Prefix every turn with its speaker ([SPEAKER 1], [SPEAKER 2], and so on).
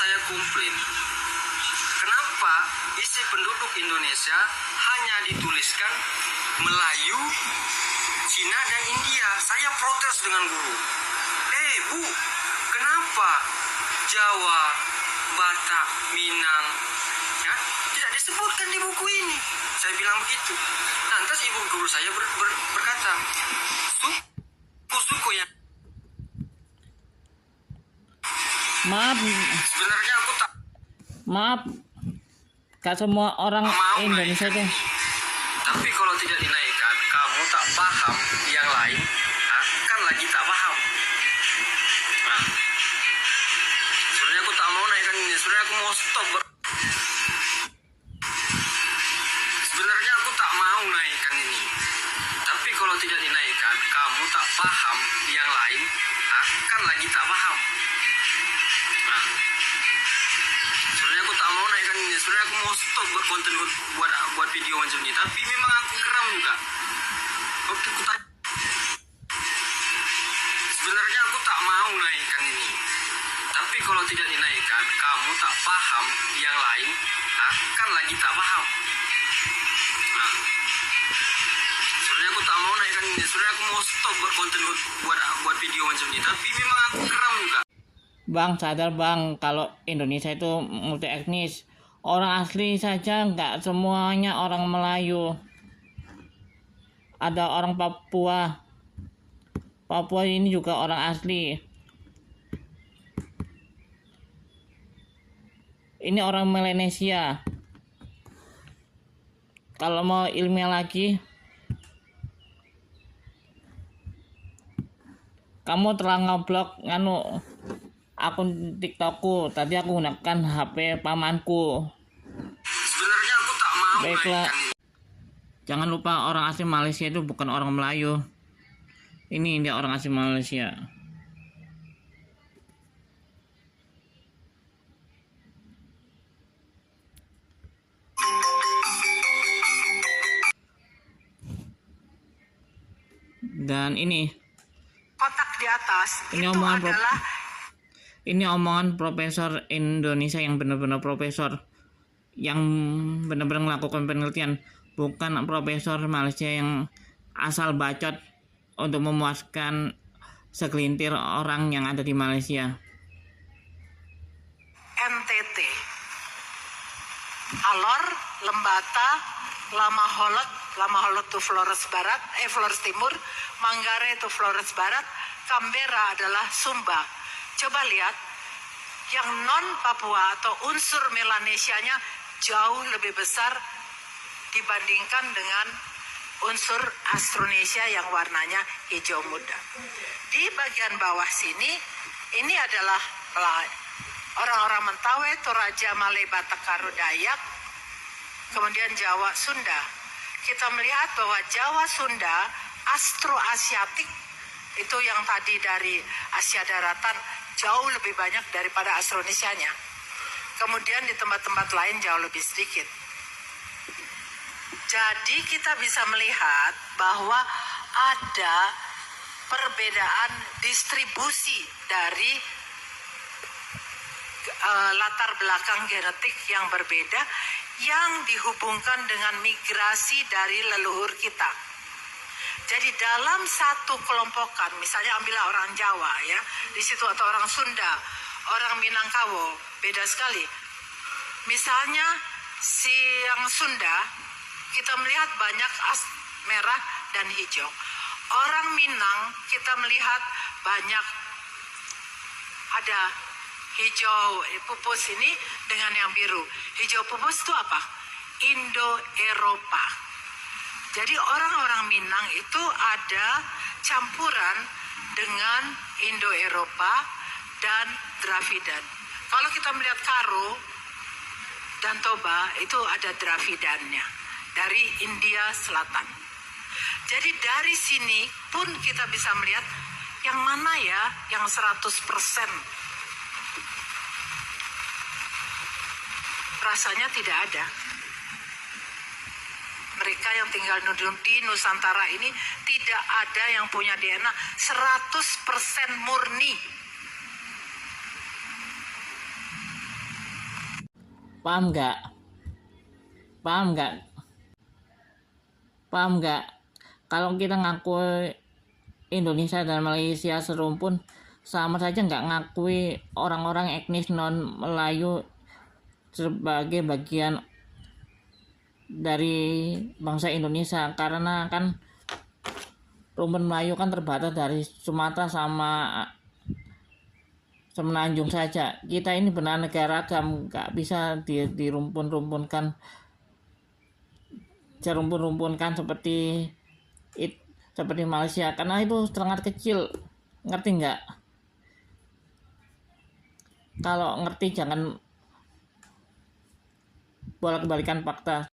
[SPEAKER 1] saya komplain, kenapa isi penduduk Indonesia hanya dituliskan Melayu, Cina, dan India. Saya protes dengan guru. Bu, kenapa Jawa, Batak, Minang tidak disebutkan di buku ini? Saya bilang begitu. Lantas ibu guru saya berkata, suku ya.
[SPEAKER 2] Maaf.
[SPEAKER 1] Sebenarnya aku tak.
[SPEAKER 2] Maaf. Gak semua orang Indonesia itu.
[SPEAKER 1] Tapi kalau tidak dinaikkan, kamu tak paham, yang lain kan lagi tak paham. Nah, sebenarnya aku tak mau naikkan ini. Sebenarnya aku mau stop. Sebenarnya aku tak mau naikkan ini. Tapi kalau tidak dinaikkan, kamu tak paham, yang lain kan lagi tak paham. Nah, sebenarnya aku tak mau naikkan ini. Sebenarnya aku mau stop berkonten buat video macam ini. Tapi memang aku geram juga. Oke, sebenarnya aku tak mau naikkan ini. Tapi kalau tidak dinaikkan, kamu tak paham, yang lain kan lagi tak paham. Nah, sebenarnya aku tak mau naikkan ini. Sebenarnya aku mau stop berkonten buat video macam ini. Tapi memang aku geram juga.
[SPEAKER 2] Bang, sadar bang, kalau Indonesia itu multi etnis. Orang asli saja nggak semuanya orang Melayu. Ada orang Papua. Papua ini juga orang asli. Ini orang Melanesia. Kalau mau ilmiah lagi, kamu telah ngeblok akun TikTokku. Tadi aku gunakan HP pamanku.
[SPEAKER 1] Sebenarnya aku tak mau.
[SPEAKER 2] Baiklah. Jangan lupa orang asli Malaysia itu bukan orang Melayu. Ini dia orang asli Malaysia. Dan ini
[SPEAKER 3] kotak di atas
[SPEAKER 2] ini omongan profesor Indonesia yang benar-benar profesor, yang benar-benar melakukan penelitian, bukan profesor Malaysia yang asal bacot untuk memuaskan segelintir orang yang ada di Malaysia.
[SPEAKER 3] NTT, Alor, Lembata, Lamaholot itu Flores Barat, Flores Timur, Manggarai itu Flores Barat, Canberra adalah Sumba. Coba lihat, yang non Papua atau unsur Melanesianya jauh lebih besar dibandingkan dengan unsur Austronesia yang warnanya hijau muda. Di bagian bawah sini, ini adalah orang-orang Mentawai, Toraja, Malay, Batak, Karo, Dayak, kemudian Jawa, Sunda. Kita melihat bahwa Jawa, Sunda, Astro-Asiatik, itu yang tadi dari Asia Daratan jauh lebih banyak daripada Austronesianya. Kemudian di tempat-tempat lain jauh lebih sedikit. Jadi kita bisa melihat bahwa ada perbedaan distribusi dari latar belakang genetik yang berbeda yang dihubungkan dengan migrasi dari leluhur kita. Jadi dalam satu kelompokan, misalnya ambillah orang Jawa ya, di situ atau orang Sunda, orang Minangkabau, beda sekali. Misalnya si yang Sunda, kita melihat banyak merah dan hijau. Orang Minang kita melihat banyak ada hijau pupus ini dengan yang biru. Hijau pupus itu apa? Indo-Eropa. Jadi orang-orang Minang itu ada campuran dengan Indo-Eropa dan Dravidan. Kalau kita melihat Karo dan Toba itu ada Dravidannya dari India Selatan. Jadi dari sini pun kita bisa melihat yang mana ya yang 100% rasanya tidak ada. Mereka yang tinggal di Nusantara ini tidak ada yang punya DNA 100% murni.
[SPEAKER 2] Paham nggak? Paham nggak? Paham nggak? Kalau kita ngaku Indonesia dan Malaysia serumpun, sama saja nggak ngakui orang-orang etnis non Melayu sebagai bagian dari bangsa Indonesia, karena kan rumpun Melayu kan terbatas dari Sumatera sama Semenanjung saja. Kita ini benar negara agam, nggak bisa dirumpun-rumpunkan serumpun-rumpunkan seperti Malaysia, karena itu sangat kecil. Ngerti nggak? Kalau ngerti jangan bolak-balikan fakta.